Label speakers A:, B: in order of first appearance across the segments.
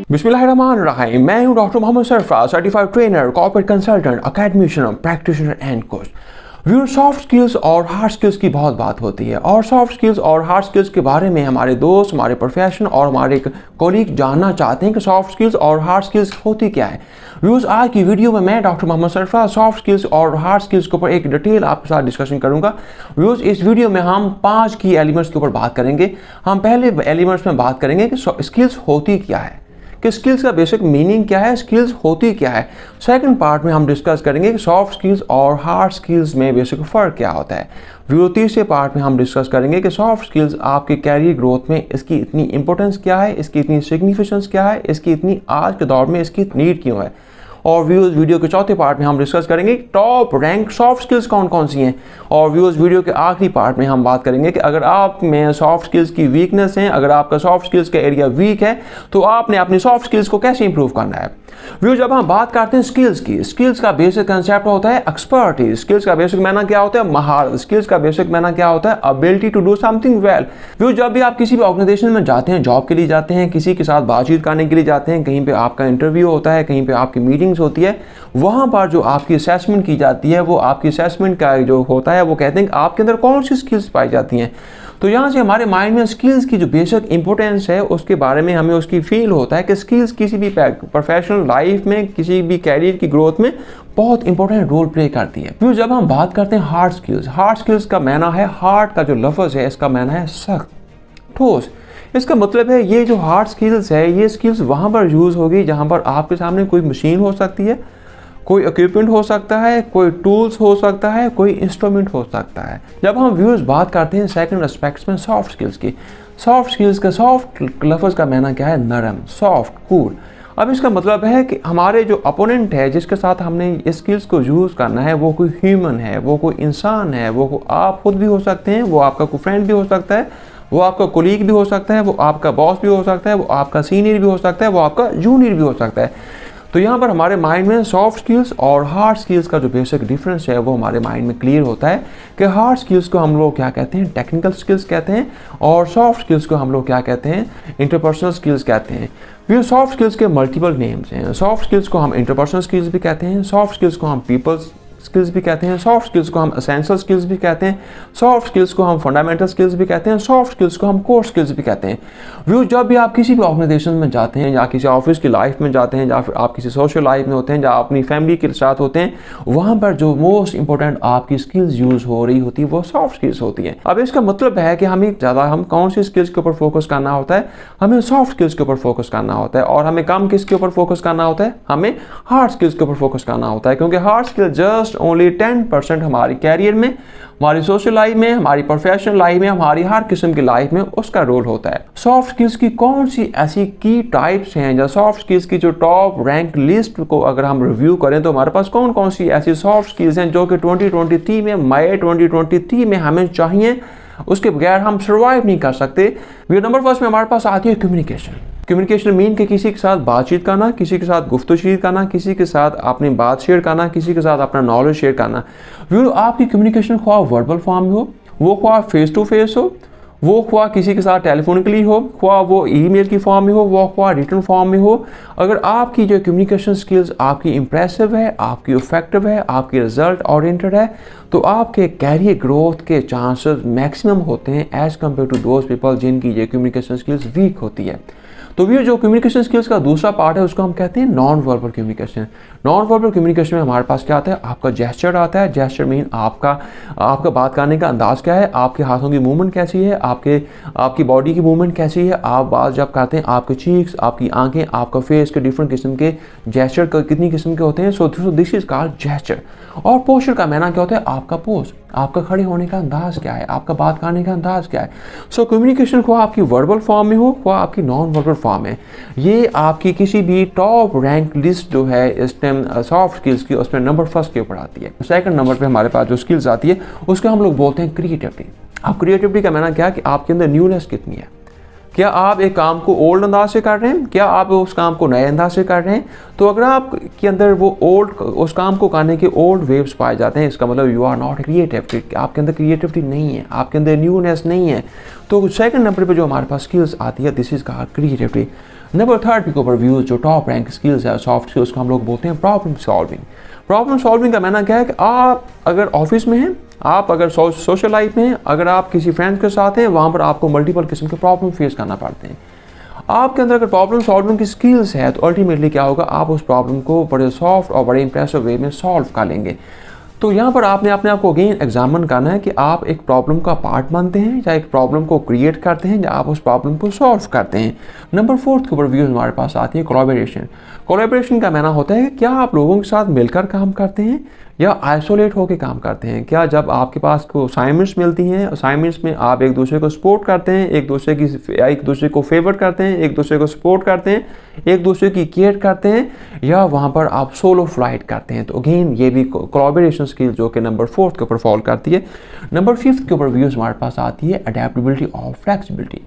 A: बिस्मिल्लाहिर्रहमानिर्रहीम। मैं हूं doctor Mohammad Sarfaraz, certified trainer, corporate consultant, academician, practitioner and coach. Viewer, soft skills और हार्ड स्किल्स की बहुत बात होती है और सॉफ्ट स्किल्स और हार्ड स्किल्स के बारे में हमारे दोस्त, हमारे प्रोफेशन और हमारे कोलीग जानना चाहते हैं कि सॉफ्ट स्किल्स और हार्ड स्किल्स होती क्या है। व्यूअर्स, आज की वीडियो में मैं doctor Mohammad Sarfaraz soft skills और हार्ड स्किल्स के ऊपर एक डिटेल आपके साथ डिस्कशन करूंगा। व्यूअर्स, इस वीडियो में हम 5 की एलिमेंट्स के ऊपर बात करेंगे। हम पहले एलिमेंट्स में बात करेंगे कि स्किल्स होती क्या है, कि स्किल्स का बेसिक मीनिंग क्या है, स्किल्स होती क्या है। सेकंड पार्ट में हम डिस्कस करेंगे कि सॉफ्ट स्किल्स और हार्ड स्किल्स में बेसिक फ़र्क क्या होता है। वीडियो तीसरे पार्ट में हम डिस्कस करेंगे कि सॉफ्ट स्किल्स आपके कैरियर ग्रोथ में इसकी इतनी इंपॉर्टेंस क्या है, इसकी इतनी सिग्निफिकेंस क्या है, इसकी इतनी आज के दौर में इसकी नीड क्यों है। और व्यूअर्स, वीडियो के चौथे पार्ट में हम डिस्कस करेंगे टॉप रैंक सॉफ्ट स्किल्स कौन कौन सी हैं। और व्यूअर्स, वीडियो के आखिरी पार्ट में हम बात करेंगे कि अगर आप में सॉफ्ट स्किल्स की वीकनेस है, अगर आपका सॉफ्ट स्किल्स का एरिया वीक है, तो आपने अपनी सॉफ्ट स्किल्स को कैसे इंप्रूव करना है। व्यूअर्स, जब हम बात करते हैं स्किल्स की, स्किल्स का बेसिक कंसेप्ट होता है एक्सपर्टीज। स्किल्स का बेसिक मायना क्या होता है? महारत। स्किल्स का बेसिक मायना क्या होता है? Ability to do something well. Viewers, जब भी आप किसी भी ऑर्गेनाइजेशन में जाते हैं, जॉब के लिए जाते हैं, किसी के साथ बातचीत करने के लिए जाते हैं, कहीं पे आपका इंटरव्यू होता है, कहीं पे आपकी मीटिंग्स होती है, वहां पर जो आपकी असेसमेंट की जाती है, वो आपकी असेसमेंट का जो होता है वो कहते हैं कि आपके अंदर कौन सी स्किल्स पाई जाती हैं। तो यहाँ से हमारे माइंड में स्किल्स की जो बेसिक इंपॉर्टेंस है उसके बारे में हमें उसकी फील होता है कि स्किल्स किसी भी प्रोफेशनल लाइफ में, किसी भी कैरियर की ग्रोथ में बहुत इंपॉर्टेंट रोल प्ले करती है। फिर जब हम बात करते हैं हार्ड स्किल्स, हार्ड स्किल्स का मायना है, हार्ड का जो लफ्ज़ है इसका मायना है सख्त, ठोस। इसका मतलब है ये जो हार्ड स्किल्स है, ये स्किल्स वहाँ पर यूज़ होगी जहाँ पर आपके सामने कोई मशीन हो सकती है, कोई इक्विपमेंट हो सकता है, कोई टूल्स हो सकता है, कोई इंस्ट्रूमेंट हो सकता है। जब हम व्यूअर्स बात करते हैं सेकंड एस्पेक्ट्स में सॉफ्ट स्किल्स की, सॉफ्ट स्किल्स का सॉफ्ट लफ्ज़ का मायना क्या है? नरम, सॉफ्ट, कूल। अब इसका मतलब है कि हमारे जो अपोनेंट है जिसके साथ हमने इस स्किल्स को यूज़ करना है, वो कोई ह्यूमन है, वो कोई इंसान है, वो आप खुद भी हो सकते हैं, वो आपका कोई फ्रेंड भी हो सकता है, वो आपका कोलीग भी हो सकता है, वो आपका बॉस भी हो सकता है, वो आपका सीनियर भी हो सकता है, वो आपका जूनियर भी हो सकता है। तो यहाँ पर हमारे माइंड में सॉफ्ट स्किल्स और हार्ड स्किल्स का जो बेसिक डिफरेंस है वो हमारे माइंड में क्लियर होता है कि हार्ड स्किल्स को हम लोग क्या कहते हैं? टेक्निकल स्किल्स कहते हैं, और सॉफ्ट स्किल्स को हम लोग क्या कहते हैं? इंटरपर्सनल स्किल्स कहते हैं। फिर सॉफ्ट स्किल्स के मल्टीपल नेम्स हैं। सॉफ्ट स्किल्स को हम इंटरपर्सनल स्किल्स भी कहते हैं, सॉफ्ट स्किल्स को हम पीपल्स स्किल्स भी कहते हैं, सॉफ्ट स्किल्स को हम एसेंशियल स्किल्स भी कहते हैं, सॉफ्ट स्किल्स को हम फंडामेंटल स्किल्स भी कहते हैं, सॉफ्ट स्किल्स को हम कोर स्किल्स भी कहते हैं। व्यू, जब भी आप किसी भी ऑर्गेनाइजेशन में जाते हैं या किसी ऑफिस की लाइफ में जाते हैं या फिर आप किसी सोशल लाइफ में होते हैं या अपनी फैमिली के साथ होते हैं, वहाँ पर जो मोस्ट इंपॉर्टेंट आपकी स्किल्स यूज़ हो रही होती है वो सॉफ्ट स्किल्स होती है। अब इसका मतलब है कि हम कौन सी स्किल्स के ऊपर फोकस करना होता है? हमें सॉफ्ट स्किल्स के ऊपर फोकस करना होता है। और हमें कम किसके ऊपर फोकस करना होता है? हमें हार्ड स्किल्स के ऊपर फोकस करना होता है, क्योंकि हार्ड स्किल जस्ट ओनली 10% हमारी कैरियर में, हमारी सोशल लाइफ में, हमारी प्रोफेशनल लाइफ में, हमारी हर किस्म की लाइफ में उसका रोल होता है। सॉफ्ट स्किल्स की कौन सी ऐसी की टाइप्स हैं, या सॉफ्ट स्किल्स की जो टॉप रैंक लिस्ट को अगर हम रिव्यू करें तो हमारे पास कौन कौन सी ऐसी सॉफ्ट स्किल्स हैं जो कि 2023 में, मई 2023 में हमें चाहिए, उसके बगैर हम सर्वाइव नहीं कर सकते। नंबर फर्स्ट में हमारे पास आती है कम्युनिकेशन। कम्युनिकेशन मीन के किसी के साथ बातचीत करना, किसी के साथ गुफ्तगू करना, किसी के साथ अपनी बात शेयर करना, किसी के साथ अपना नॉलेज शेयर करना। व्यू, आपकी कम्युनिकेशन ख्वाह वर्बल फॉर्म में हो, वो ख्वाह फेस टू फेस हो, वो ख्वाह किसी के साथ टेलीफोनिकली हो, ख्वाह वो ईमेल की फॉर्म में हो, वो ख्वाह रिटन फॉर्म में हो, अगर आपकी जो कम्युनिकेशन स्किल्स आपकी इंप्रेसिव है, आपकी इफेक्टिव है, आपकी रिजल्ट ओरिएंटेड है, तो आपके कैरियर ग्रोथ के चांसेस मैक्सिमम होते हैं as compared to those people जिनकी ये कम्युनिकेशन स्किल्स वीक होती है। तो ये जो कम्युनिकेशन स्किल्स का दूसरा पार्ट है उसको हम कहते हैं non verbal communication. Non verbal communication में हमारे पास क्या आता है? आपका जेस्चर आता है। जेस्चर मीन आपका बात करने का अंदाज क्या है, आपके हाथों की मूवमेंट कैसी है, आपकी बॉडी की मूवमेंट कैसी है, आप बात जब करते हैं आपके चीक्स, आपकी आंखें, आपका फेस के डिफरेंट किस्म के जेस्चर कितनी किस्म के होते हैं। So this is called gesture. और पोस्चर का मायना क्या होता है? आपका पोज, आपका खड़े होने का अंदाज क्या है, आपका बात करने का अंदाज क्या है। सो कम्युनिकेशन को आपकी वर्बल फॉर्म में हो, वो आपकी नॉन वर्बल फॉर्म है, ये आपकी किसी भी टॉप रैंक लिस्ट जो है इस टाइम सॉफ्ट स्किल्स की, उसमें नंबर फर्स्ट के ऊपर आती है। सेकंड नंबर पे हमारे पास जो स्किल्स आती है उसको हम लोग बोलते हैं क्रिएटिविटी। अब क्रिएटिविटी का मायना क्या है? कि आपके अंदर न्यूनेस कितनी है। क्या आप एक काम को ओल्ड अंदाज से कर रहे हैं, क्या आप उस काम को नए अंदाज से कर रहे हैं। तो अगर आपके अंदर वो उस काम को करने के ओल्ड वेव्स पाए जाते हैं, इसका मतलब यू आर नॉट क्रिएटिव, आपके अंदर क्रिएटिविटी नहीं है, आपके अंदर न्यूनेस नहीं है। तो सेकंड नंबर पे जो हमारे पास स्किल्स आती है, this is called creativity. Number third के ऊपर व्यूज जो टॉप रैंक स्किल्स है सॉफ्ट स्किल्स को हम लोग बोलते हैं प्रॉब्लम सॉल्विंग। प्रॉब्लम सॉल्विंग का मायना क्या है कि आप अगर ऑफिस में हैं, आप अगर सोशल लाइफ में हैं, अगर आप किसी फ्रेंड्स के साथ हैं, वहाँ पर आपको मल्टीपल किस्म के प्रॉब्लम फेस करना पड़ते हैं। आपके अंदर अगर प्रॉब्लम सॉल्विंग की स्किल्स है तो अल्टीमेटली क्या होगा, आप उस प्रॉब्लम को बड़े सॉफ्ट और बड़े इंप्रेसिव वे में सॉल्व कर लेंगे। तो यहाँ पर आपने अपने आप को अगेन एग्जामिन करना है कि आप एक प्रॉब्लम का पार्ट बनते हैं या एक प्रॉब्लम को क्रिएट करते हैं या आप उस प्रॉब्लम को सॉल्व करते हैं। नंबर फोर्थ के ऊपर व्यूज हमारे पास आती है कोलैबोरेशन। कोलैबोरेशन का मायना होता है कि क्या आप लोगों के साथ मिलकर काम करते हैं या आइसोलेट होकर काम करते हैं। क्या जब आपके पास को असाइनमेंट्स मिलती हैं, असाइनमेंट्स में आप एक दूसरे को सपोर्ट करते हैं, एक दूसरे को फेवर करते हैं, एक दूसरे को सपोर्ट करते हैं, एक दूसरे की केयर करते हैं, या वहाँ पर आप सोलो फ्लाइट करते हैं। तो अगेन ये भी कोलैबोरेशन स्किल जो कि नंबर फोर्थ के ऊपर फॉल करती है। नंबर फिफ्थ के ऊपर व्यूज हमारे पास आती है अडेप्टेबिलिटी और फ्लेक्सिबिलिटी।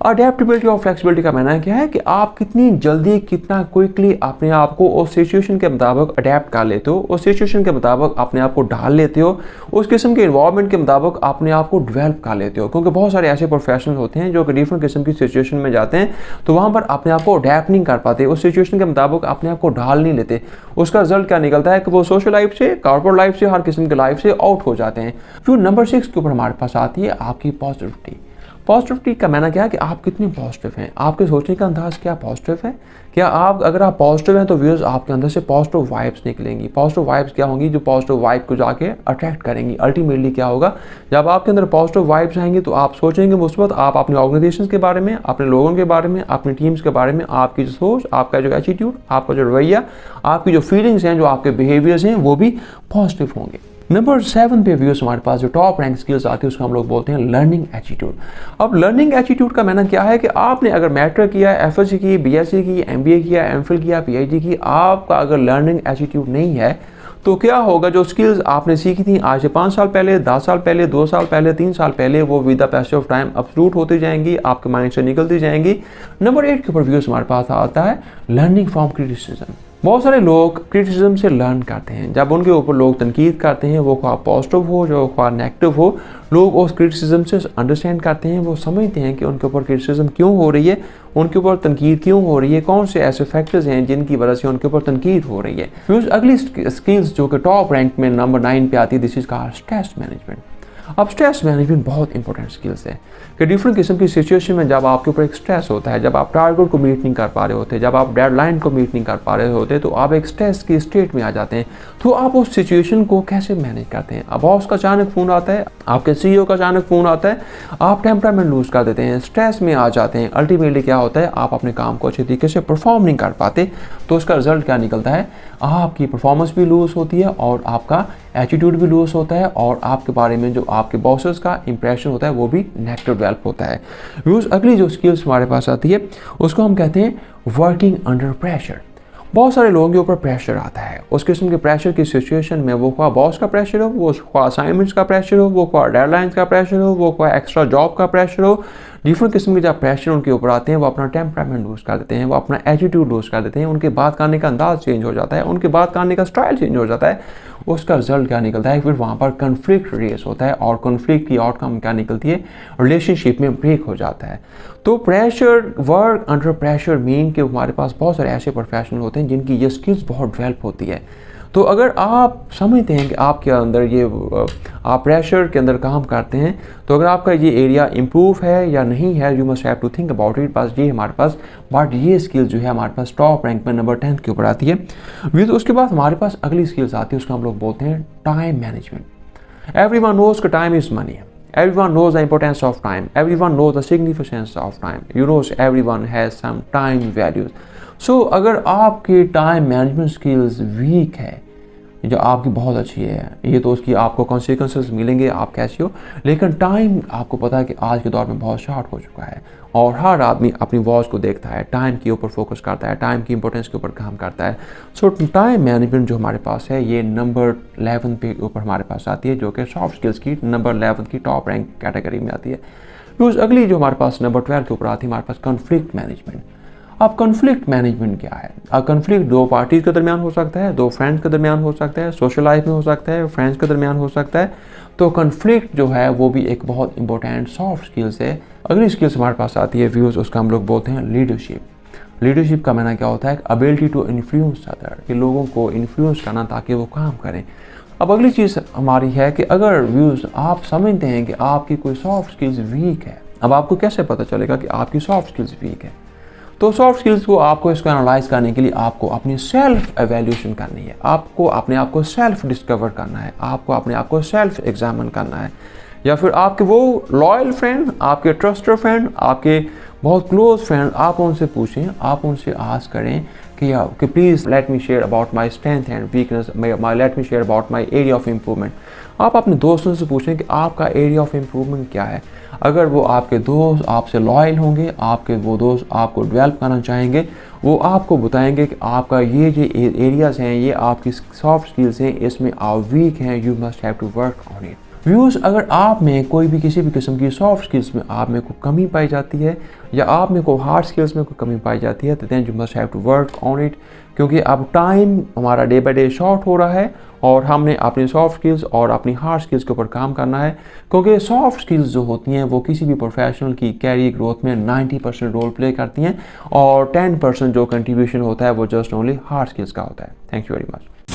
A: अडेप्टेबिलिटी और फ्लेक्सिबिलिटी का मायना क्या है कि आप कितनी जल्दी, कितना क्विकली अपने आप को उस सिचुएशन के मुताबिक अडेप्ट कर लेते हो, उस सिचुएशन के मुताबिक अपने आप को ढाल लेते हो, उस किस्म के इन्वायरमेंट के मुताबिक अपने आप को डेवलप कर लेते हो। क्योंकि बहुत सारे ऐसे प्रोफेशनल होते हैं जो कि डिफरेंट किस्म की सिचुएशन में जाते हैं तो वहाँ पर अपने आप को अडेप्ट नहीं कर पाते, उस सिचुएशन के मुताबिक अपने आप को ढाल नहीं लेते। उसका रिजल्ट क्या निकलता है कि वो सोशल लाइफ से, कॉर्पोरेट लाइफ से, हर किस्म की लाइफ से आउट हो जाते हैं। फिर नंबर 6 के ऊपर हमारे पास आती है आपकी पॉजिटिविटी। पॉजिटिविटी का मायना क्या है कि आप कितने पॉजिटिव हैं, आपके सोचने का अंदाज क्या पॉजिटिव है। क्या आप अगर आप पॉजिटिव हैं तो व्यूअर्स आपके अंदर से पॉजिटिव वाइब्स निकलेंगी। पॉजिटिव वाइब्स क्या होंगी, जो पॉजिटिव वाइब को जाके अट्रैक्ट करेंगी। अल्टीमेटली क्या होगा, जब आपके अंदर पॉजिटिव वाइब्स आएंगी तो आप सोचेंगे मुस्बत, आप अपनी ऑर्गेनाइजेशन के बारे में, अपने लोगों के बारे में, अपनी टीम्स के बारे में, आपकी जो सोच, आपका जो एटीट्यूड, आपका जो रवैया, आपकी जो फीलिंग्स हैं, जो आपके बिहेवियर्स हैं, वो भी पॉजिटिव होंगे। नंबर 7 पे व्यूअर्स हमारे पास जो टॉप रैंक स्किल्स आती है उसको हम लोग बोलते हैं लर्निंग एटीट्यूड। अब लर्निंग एटीट्यूड का मायना क्या है कि आपने अगर मैट्रिक किया, एफएससी की, बीएससी की, एमबीए किया, एमफिल किया, पीएचडी की, आपका अगर लर्निंग एटीट्यूड नहीं है तो क्या होगा, जो स्किल्स आपने सीखी थी आज से 5 साल पहले, 10 साल पहले, 2 साल पहले, 3 साल पहले, वो with the passage of time obsolete होती जाएंगी, आपके माइंड से निकलती जाएंगी। नंबर 8 के ऊपर व्यूअर्स हमारे पास आता है लर्निंग फ्रॉम क्रिटिसिज्म। बहुत सारे लोग क्रिटिसिज्म से लर्न करते हैं। जब उनके ऊपर लोग तनकीद करते हैं, वो ख्वाह पॉजिटिव हो, जो ख्वाह नेगेटिव हो, लोग उस क्रिटिसिज्म से अंडरस्टैंड करते हैं। वो समझते हैं कि उनके ऊपर क्रिटिसिज्म क्यों हो रही है, उनके ऊपर तनकीद क्यों हो रही है, कौन से ऐसे फैक्टर्स हैं जिनकी वजह से उनके ऊपर तनकीद हो रही है। फिर अगली स्किल्स जो कि टॉप रैंक में नंबर 9 पे आती है, this is called stress management. अब स्ट्रेस मैनेजमेंट बहुत इंपॉर्टेंट स्किल्स है कि डिफरेंट किस्म की सिचुएशन में जब आपके ऊपर एक स्ट्रेस होता है, जब आप टारगेट को मीट नहीं कर पा रहे होते, जब आप डेडलाइन को मीट नहीं कर पा रहे होते, तो आप एक स्ट्रेस की स्टेट में आ जाते हैं। तो आप उस सिचुएशन को कैसे मैनेज करते हैं। अब बॉस का अचानक फ़ोन आता है, आपके सीईओ का अचानक फ़ोन आता है, आप टेम्परामेंट लूज़ कर देते हैं, स्ट्रेस में आ जाते हैं। अल्टीमेटली क्या होता है, आप अपने काम को अच्छे तरीके से परफॉर्म नहीं कर पाते। तो उसका रिजल्ट क्या निकलता है, आपकी परफॉर्मेंस भी लूज़ होती है और आपका एटीट्यूड भी लूज़ होता है और आपके बारे में जो आपके बॉसेस का इंप्रेशन होता है वो भी नेगेटिव डेवलप होता है। व्यूअर्स अगली जो स्किल्स हमारे पास आती है उसको हम कहते हैं वर्किंग अंडर प्रेशर। बहुत सारे लोगों के ऊपर प्रेशर आता है, उस किस्म के प्रेशर की सिचुएशन में, वो ख्वाह बॉस का प्रेशर हो, वो ख्वाह असाइनमेंट्स का प्रेशर हो, वो ख्वाह डेडलाइंस का प्रेशर हो, वो ख्वाह एक्स्ट्रा जॉब का प्रेशर हो, डिफरेंट किस्म के जब प्रेशर उनके ऊपर आते हैं वो अपना टेम्परामेंट लूज़ कर देते हैं, वो अपना एटीट्यूड लूज़ कर देते हैं, उनके बात करने का अंदाज चेंज हो जाता है, उनके बात करने का स्टाइल चेंज हो जाता है। उसका रिजल्ट क्या निकलता है, फिर वहाँ पर कन्फ्लिक्ट रेस होता है और कन्फ्लिक्ट की आउटकम क्या निकलती है, रिलेशनशिप में ब्रेक हो जाता है। तो pressure, work under pressure mean कि हमारे पास बहुत सारे ऐसे प्रोफेशनल होते हैं जिनकी ये स्किल्स बहुत डेवलप होती है। तो अगर आप समझते हैं कि आपके अंदर ये आप प्रेशर के अंदर काम करते हैं, तो अगर आपका ये एरिया इम्प्रूव है या नहीं है, you must have to think about it. बस ये हमारे पास, बट ये स्किल जो है हमारे पास टॉप रैंक में नंबर 10 के ऊपर आती है। तो उसके बाद हमारे पास अगली स्किल्स आती है, उसको हम लोग बोलते हैं टाइम मैनेजमेंट। एवरीवन नोज कि time is money. Everyone knows the importance of time. Everyone knows the significance of time. You know, everyone has some time values. So, अगर आपकी टाइम मैनेजमेंट स्किल्स वीक है, जो आपकी बहुत अच्छी है, ये तो उसकी आपको कॉन्सिक्वेंसेस मिलेंगे, आप कैसे हो, लेकिन टाइम आपको पता है कि आज के दौर में बहुत शॉर्ट हो चुका है और हर आदमी अपनी वॉच को देखता है, टाइम के ऊपर फोकस करता है, टाइम की इंपॉर्टेंस के ऊपर काम करता है। सो टाइम मैनेजमेंट जो हमारे पास है ये नंबर 11 पे ऊपर हमारे पास आती है, जो कि सॉफ्ट स्किल्स की नंबर 11 की टॉप रैंक कैटेगरी में आती है। फिर अगली जो हमारे पास नंबर 12 के ऊपर आती है हमारे पास कॉन्फ्लिक्ट मैनेजमेंट। अब कॉन्फ्लिक्ट मैनेजमेंट क्या है? अब कॉन्फ्लिक्ट दो पार्टीज के दरमियान हो सकता है, दो फ्रेंड्स के दरमियान हो सकता है, सोशल लाइफ में हो सकता है, फ्रेंड्स के दरमियान हो सकता है। तो कॉन्फ्लिक्ट जो है वो भी एक बहुत इंपॉर्टेंट सॉफ्ट स्किल्स है। अगली स्किल्स हमारे पास आती है व्यूज़, उसका हम लोग बोलते हैं लीडरशिप। लीडरशिप का मायना क्या होता है? एबिलिटी टू इन्फ्लुएंस अदर, कि लोगों को इन्फ्लुएंस करना ताकि वो काम करें। अब अगली चीज़ हमारी है कि अगर व्यूज़ आप समझते हैं कि आपकी कोई सॉफ्ट स्किल्स वीक है, अब आपको कैसे पता चलेगा कि आपकी सॉफ्ट स्किल्स वीक है? तो सॉफ्ट स्किल्स को आपको इसको एनालाइज करने के लिए आपको अपनी सेल्फ एवेल्यूशन करनी है, आपको अपने आप को सेल्फ डिस्कवर करना है, आपको अपने आप को सेल्फ एग्जामिन करना है। या फिर आपके वो लॉयल फ्रेंड, आपके ट्रस्टेड फ्रेंड, आपके बहुत क्लोज फ्रेंड, आप उनसे पूछें, आप उनसे आस्क करें कि please let me share about my strength and weakness, let me share about my area of improvement. आप अपने दोस्तों से पूछें कि आपका एरिया ऑफ इम्प्रूवमेंट क्या है। अगर वो आपके दोस्त आपसे लॉयल होंगे, आपके वो दोस्त आपको डेवलप करना चाहेंगे, वो आपको बताएंगे कि आपका ये एरियाज़ हैं, ये आपकी सॉफ्ट स्किल्स हैं, इसमें आप वीक हैं, you must have to work on it. Views, अगर आप में कोई भी किसी भी किस्म की सॉफ्ट स्किल्स में आप में कोई कमी पाई जाती है या आप में कोई हार्ड स्किल्स में कोई कमी पाई जाती है, तो then you must have to work on it, क्योंकि अब टाइम हमारा डे बाय डे शॉर्ट हो रहा है और हमने अपनी सॉफ्ट स्किल्स और अपनी हार्ड स्किल्स के ऊपर काम करना है। क्योंकि सॉफ्ट स्किल्स जो होती हैं वो किसी भी प्रोफेशनल की कैरियर ग्रोथ में 90% रोल प्ले करती हैं और 10% जो कंट्रीब्यूशन होता है वो जस्ट ओनली हार्ड स्किल्स का होता है। Thank you very much.